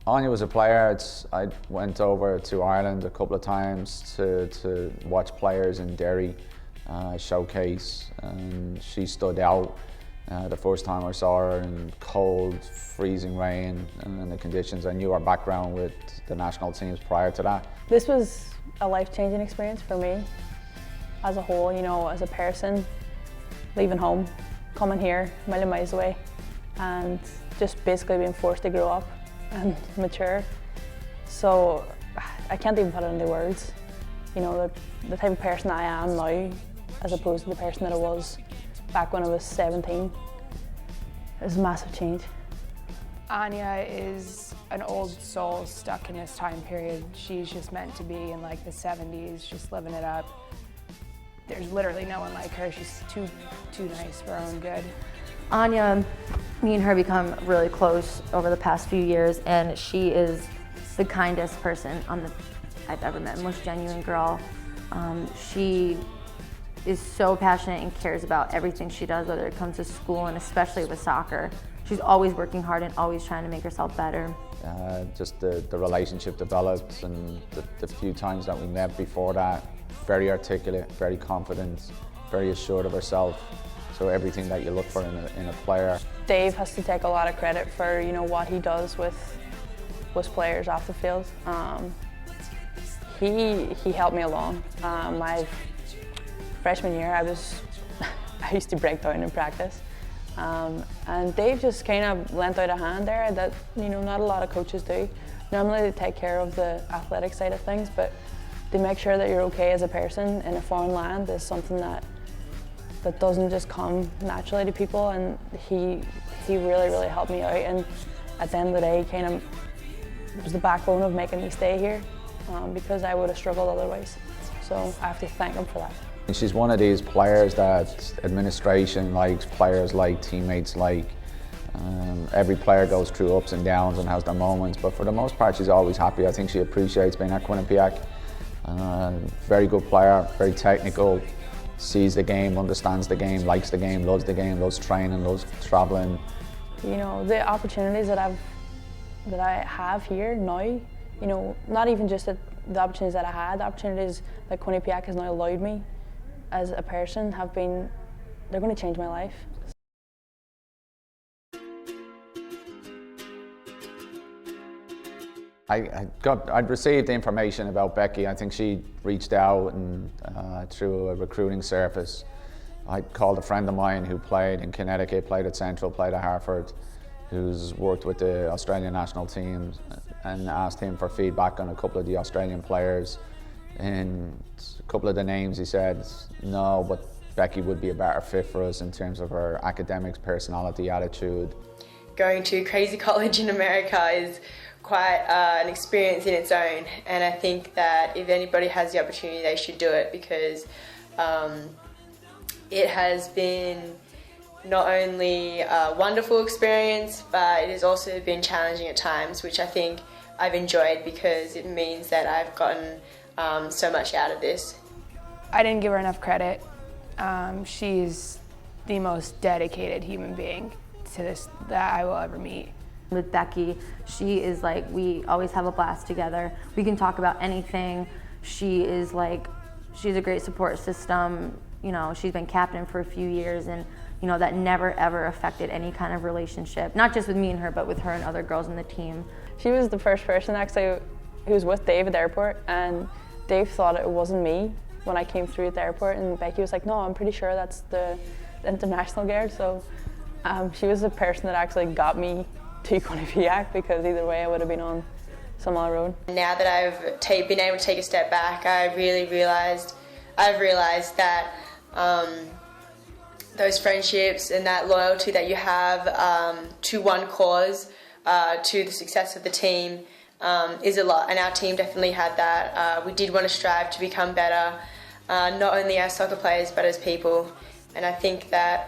Anya was a player. I went over to Ireland a couple of times to watch players in Derry showcase, and she stood out. The first time I saw her in cold, freezing rain and the conditions, I knew her background with the national teams prior to that. This was a life-changing experience for me as a whole, you know, as a person, leaving home, coming here, a million miles away, and just basically being forced to grow up and mature. So I can't even put it into words. You know, the type of person I am now, as opposed to the person that I was back when I was 17, it was a massive change. Anya is an old soul stuck in this time period. She's just meant to be in like the 70s, just living it up. There's literally no one like her. She's too nice for her own good. Anya, me and her become really close over the past few years, and she is the kindest person I've ever met, most genuine girl. She is so passionate and cares about everything she does, whether it comes to school and especially with soccer. She's always working hard and always trying to make herself better. Just the relationship developed, and the few times that we met before that, very articulate, very confident, very assured of herself. So everything that you look for in a player. Dave has to take a lot of credit for, you know, what he does with players off the field. He helped me along. My freshman year, I used to break down in practice, and Dave just kind of lent out a hand there that, you know, not a lot of coaches do. Normally they take care of the athletic side of things, but to make sure that you're okay as a person in a foreign land is something that doesn't just come naturally to people, and he really helped me out, and at the end of the day kind of was the backbone of making me stay here, because I would have struggled otherwise. So I have to thank him for that. And she's one of these players that administration likes, players like, teammates like. Every player goes through ups and downs and has their moments, but for the most part she's always happy. I think she appreciates being at Quinnipiac. Very good player, very technical, sees the game, understands the game, likes the game, loves training, loves travelling. You know, the opportunities that I have here now, you know, not even just the opportunities that I had, the opportunities that Quinnipiac has now allowed me as a person they're going to change my life. I'd received information about Becky. I think she reached out and through a recruiting service. I called a friend of mine who played in Connecticut, played at Central, played at Hartford, who's worked with the Australian national team, and asked him for feedback on a couple of the Australian players. And a couple of the names, he said, no, but Becky would be a better fit for us in terms of her academics, personality, attitude. Going to crazy college in America is quite an experience in its own, and I think that if anybody has the opportunity they should do it, because it has been not only a wonderful experience, but it has also been challenging at times, which I think I've enjoyed because it means that I've gotten so much out of this. I didn't give her enough credit. She's the most dedicated human being to this that I will ever meet. With Becky, she is like, we always have a blast together. We can talk about anything. She's a great support system. You know, she's been captain for a few years, and you know, that never ever affected any kind of relationship. Not just with me and her, but with her and other girls in the team. She was the first person actually who was with Dave at the airport, and Dave thought it wasn't me when I came through at the airport, and Becky was like, no, I'm pretty sure that's the international girl. So she was the person that actually got me to Quinnipiac, because either way I would have been on some other road. Now that I've been able to take a step back, I've realised that those friendships and that loyalty that you have to one cause, to the success of the team, is a lot, and our team definitely had that. We did want to strive to become better, not only as soccer players but as people, and I think that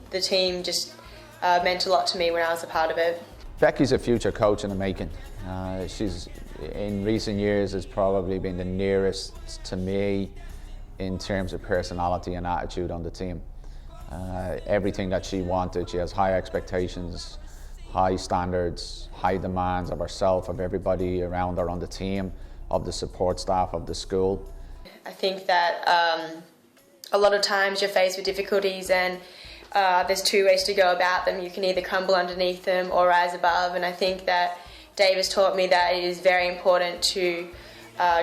the team just meant a lot to me when I was a part of it. Becky's a future coach in the making. She's, in recent years, has probably been the nearest to me in terms of personality and attitude on the team. Everything that she wanted, she has high expectations high standards, high demands of herself, of everybody around her on the team, of the support staff of the school. I think that a lot of times you're faced with difficulties, and there's two ways to go about them. You can either crumble underneath them or rise above, and I think that Dave has taught me that it is very important to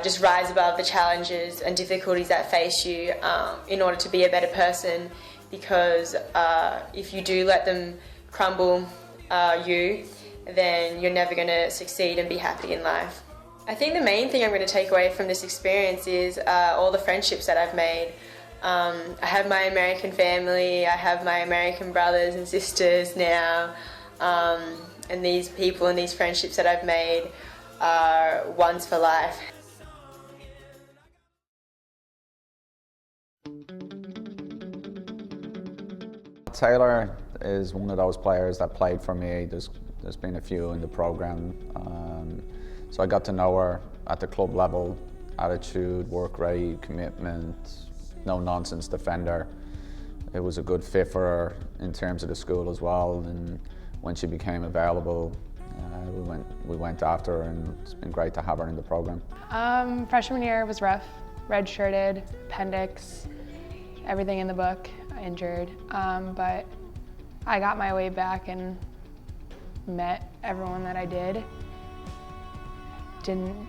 just rise above the challenges and difficulties that face you in order to be a better person, because if you do let them crumble you, then you're never going to succeed and be happy in life. I think the main thing I'm going to take away from this experience is all the friendships that I've made. I have my American family, I have my American brothers and sisters now, and these people and these friendships that I've made are ones for life. Taylor is one of those players that played for me. There's been a few in the program. So I got to know her at the club level. Attitude, work rate, commitment, no nonsense defender. It was a good fit for her in terms of the school as well, and when she became available, we went after her, and it's been great to have her in the program. Freshman year was rough. Red-shirted, appendix, everything in the book, injured. But I got my way back and met everyone that I did. Didn't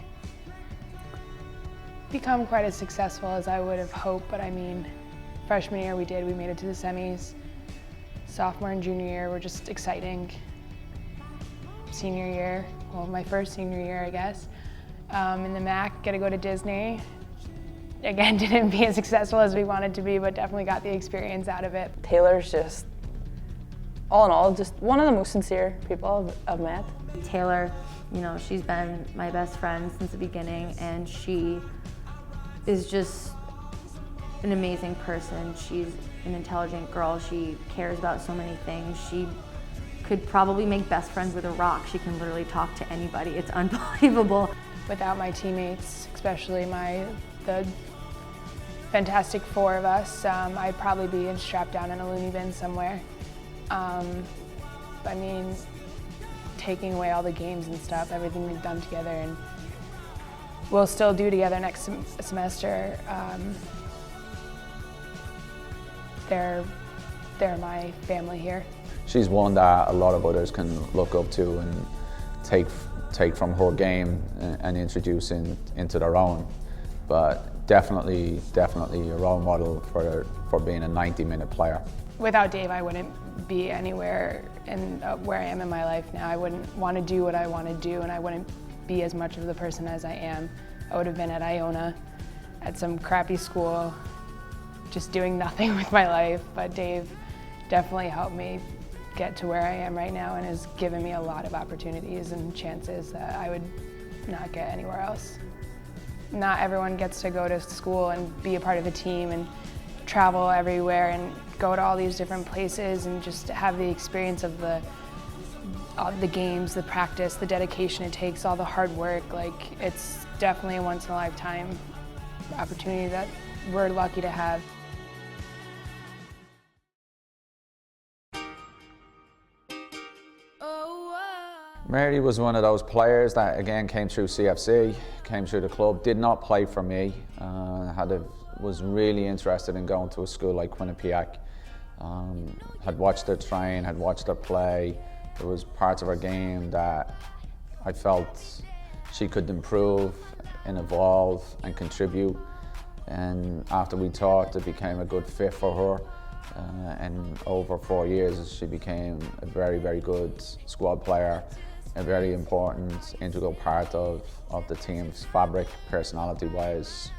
become quite as successful as I would have hoped, but I mean, freshman year we made it to the semis. Sophomore and junior year were just exciting. Senior year, well, my first senior year, I guess. In the MAC, get to go to Disney. Again, didn't be as successful as we wanted to be, but definitely got the experience out of it. Taylor's just, all in all, just one of the most sincere people I've met. Taylor, you know, she's been my best friend since the beginning, and she is just an amazing person. She's an intelligent girl. She cares about so many things. She could probably make best friends with a rock. She can literally talk to anybody. It's unbelievable. Without my teammates, especially the fantastic four of us, I'd probably be strapped down in a loony bin somewhere. I mean, taking away all the games and stuff, everything we've done together, and we'll still do together next semester. They're my family here. She's one that a lot of others can look up to and take from her game and introduce into their own. But definitely a role model for being a 90-minute player. Without Dave, I wouldn't be anywhere where I am in my life now. I wouldn't want to do what I want to do, and I wouldn't be as much of the person as I am. I would have been at Iona, at some crappy school, just doing nothing with my life. But Dave definitely helped me get to where I am right now, and has given me a lot of opportunities and chances that I would not get anywhere else. Not everyone gets to go to school and be a part of a team and travel everywhere and go to all these different places and just have the experience of the games, the practice, the dedication it takes, all the hard work. Like, it's definitely a once-in-a-lifetime opportunity that we're lucky to have. Mary was one of those players that, again, came through CFC, came through the club, did not play for me, was really interested in going to a school like Quinnipiac. Had watched her train, had watched her play. There was parts of her game that I felt she could improve and evolve and contribute. And after we talked, it became a good fit for her. And over 4 years, she became a very, very good squad player, a very important, integral part of the team's fabric, personality-wise.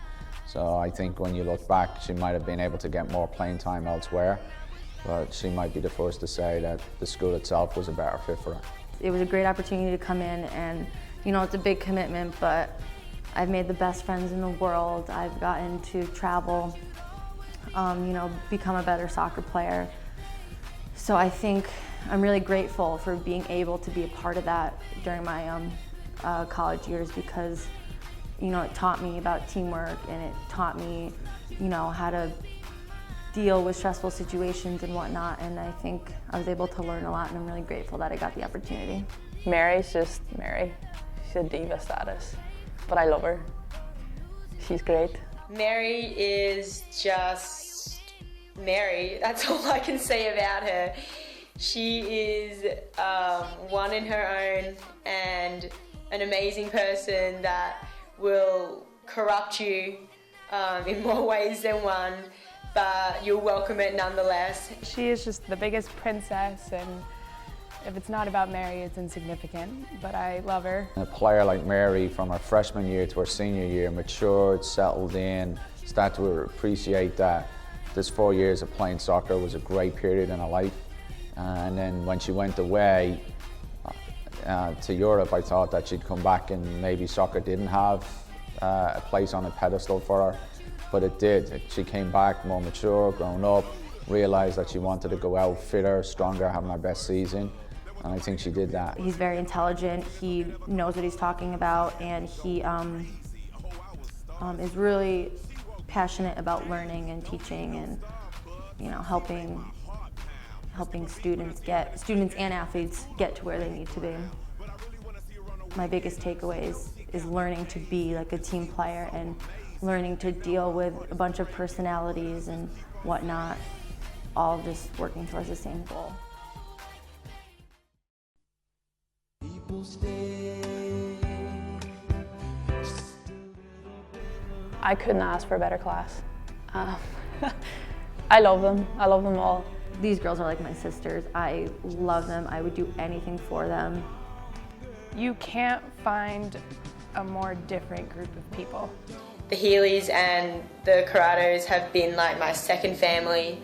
So I think when you look back, she might have been able to get more playing time elsewhere, but she might be the first to say that the school itself was a better fit for her. It was a great opportunity to come in, and you know, it's a big commitment, but I've made the best friends in the world. I've gotten to travel, you know, become a better soccer player. So I think I'm really grateful for being able to be a part of that during my college years, because you know, it taught me about teamwork, and it taught me, you know, how to deal with stressful situations and whatnot, and I think I was able to learn a lot, and I'm really grateful that I got the opportunity. Mary's just Mary. She's a diva status, but I love her. She's great. Mary is just Mary. That's all I can say about her. She is one in her own and an amazing person that will corrupt you in more ways than one, but you'll welcome it nonetheless. She is just the biggest princess, and if it's not about Mary, it's insignificant, but I love her. A player like Mary, from her freshman year to her senior year, matured, settled in, started to appreciate that this 4 years of playing soccer was a great period in her life. And then when she went away to Europe, I thought that she'd come back and maybe soccer didn't have a place on a pedestal for her, but it did. She came back more mature, grown up, realised that she wanted to go out fitter, stronger, having her best season, and I think she did that. He's very intelligent, he knows what he's talking about, and he is really passionate about learning and teaching and, you know, helping students and athletes get to where they need to be. My biggest takeaways is learning to be like a team player and learning to deal with a bunch of personalities and whatnot, all just working towards the same goal. I couldn't ask for a better class. I love them. I love them all. These girls are like my sisters. I love them. I would do anything for them. You can't find a more different group of people. The Healy's and the Corrados have been like my second family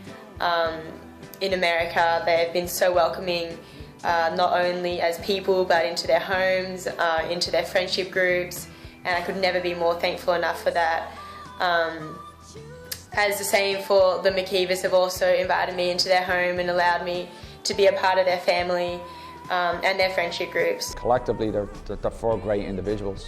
in America. They have been so welcoming, not only as people, but into their homes, into their friendship groups, and I could never be more thankful enough for that. As the same for the McKeevers have also invited me into their home and allowed me to be a part of their family and their friendship groups. Collectively, they're four great individuals.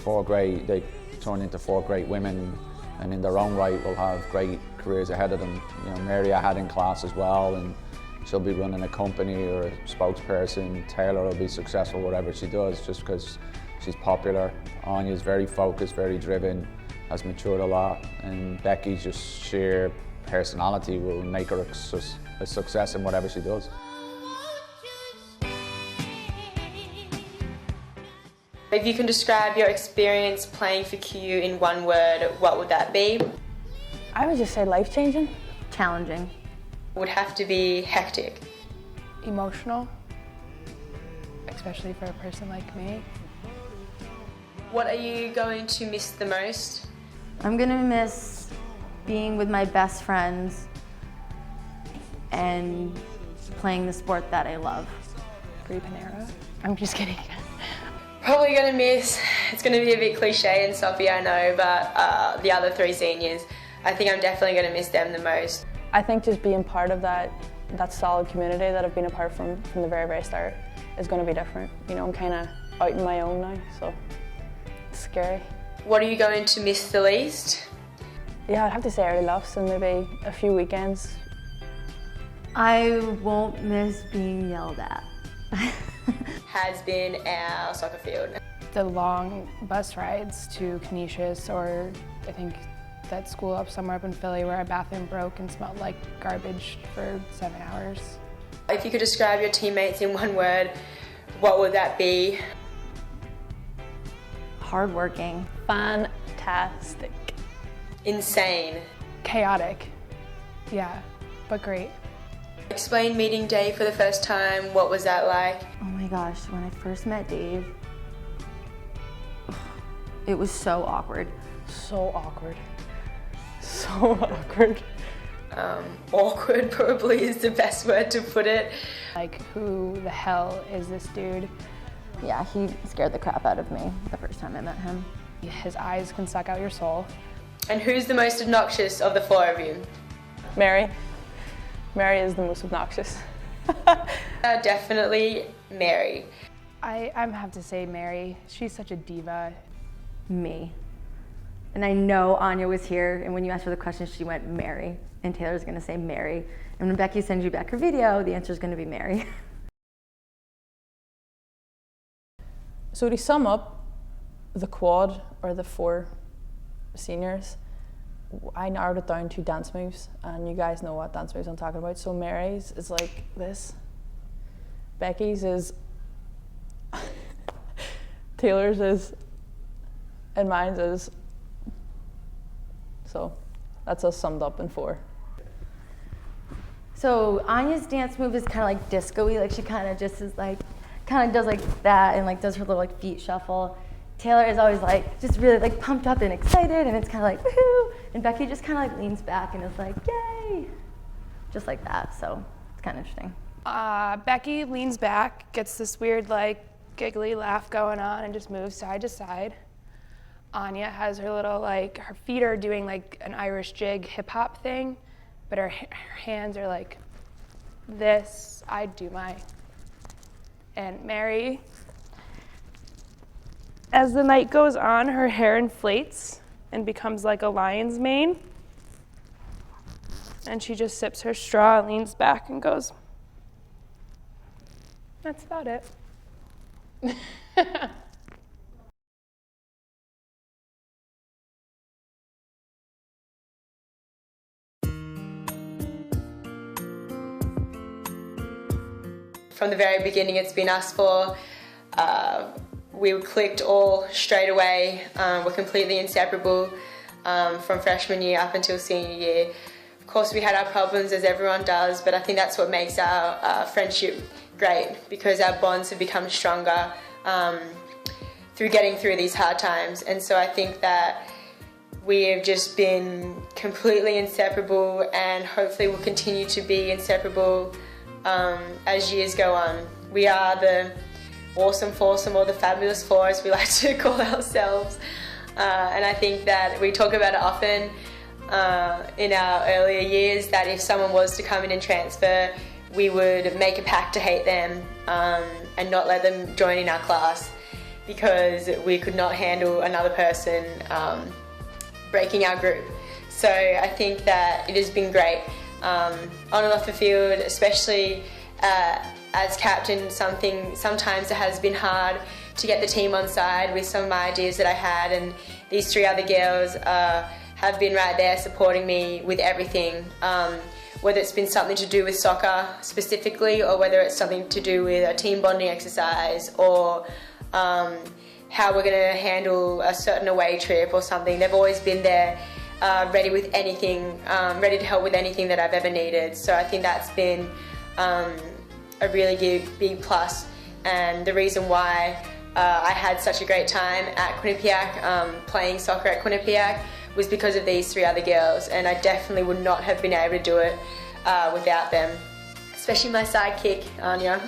They turn into four great women, and in their own right will have great careers ahead of them. You know, Mary I had in class as well, and she'll be running a company or a spokesperson. Taylor will be successful whatever she does just because she's popular. Anya's very focused, very driven, has matured a lot, and Becky's just sheer personality will make her a success in whatever she does. If you can describe your experience playing for QU in one word, what would that be? I would just say life-changing. Challenging. Would have to be hectic. Emotional, especially for a person like me. What are you going to miss the most? I'm gonna miss being with my best friends and playing the sport that I love. Brie Panera. I'm just kidding. Probably going to miss, it's going to be a bit cliche and soppy, I know, but the other three seniors, I think I'm definitely going to miss them the most. I think just being part of that solid community that I've been a part from the very, very start is going to be different. You know, I'm kind of out on my own now, so it's scary. What are you going to miss the least? Yeah, I'd have to say early laughs and maybe a few weekends. I won't miss being yelled at. Has been our soccer field. The long bus rides to Quinnipiac, or I think that school up somewhere up in Philly where our bathroom broke and smelled like garbage for 7 hours. If you could describe your teammates in one word, what would that be? Hardworking. Fantastic. Insane. Chaotic. Yeah, but great. Explain meeting Dave for the first time. What was that like? Oh my gosh, when I first met Dave, it was so awkward. So awkward. So awkward. Awkward probably is the best word to put it. Like, who the hell is this dude? Yeah, he scared the crap out of me the first time I met him. His eyes can suck out your soul. And who's the most obnoxious of the four of you? Mary. Mary is the most obnoxious. Definitely Mary. I have to say Mary. She's such a diva. Me. And I know Anya was here, and when you asked her the question, she went, Mary. And Taylor's gonna say Mary. And when Becky sends you back her video, the answer is gonna be Mary. So to sum up the quad, or the 4 seniors, I narrowed it down to dance moves, and you guys know what dance moves I'm talking about. So Mary's is like this, Becky's is, Taylor's is, and mine's is. So that's us summed up in 4. So Anya's dance move is kind of like disco-y, like she kind of just is like, kind of does like that and like does her little like feet shuffle. Taylor is always like just really like pumped up and excited, and it's kind of like woohoo, and Becky just kind of like leans back and is like yay, just like that. So it's kind of interesting. Becky leans back, gets this weird like giggly laugh going on, and just moves side to side. Anya has her little like, her feet are doing like an Irish jig hip hop thing, but her hands are like this. I do my. And Mary, as the night goes on, her hair inflates and becomes like a lion's mane. And she just sips her straw, leans back, and goes. That's about it. From the very beginning, it's been us 4. We clicked all straight away. We're completely inseparable from freshman year up until senior year. Of course, we had our problems, as everyone does, but I think that's what makes our friendship great, because our bonds have become stronger through getting through these hard times. And so I think that we have just been completely inseparable, and hopefully will continue to be inseparable as years go on. We are the awesome foursome, or the fabulous 4, as we like to call ourselves. And I think that we talk about it often in our earlier years, that if someone was to come in and transfer, we would make a pact to hate them and not let them join in our class, because we could not handle another person breaking our group. So I think that it has been great. On and off the field, especially as captain, sometimes it has been hard to get the team on side with some of my ideas that I had, and these 3 other girls have been right there supporting me with everything, whether it's been something to do with soccer specifically, or whether it's something to do with a team bonding exercise, or how we're going to handle a certain away trip or something. They've always been there, ready with anything, ready to help with anything that I've ever needed. So I think that's been a really big plus, and the reason why I had such a great time at Quinnipiac, playing soccer at Quinnipiac, was because of these 3 other girls, and I definitely would not have been able to do it without them, especially my sidekick, Anya.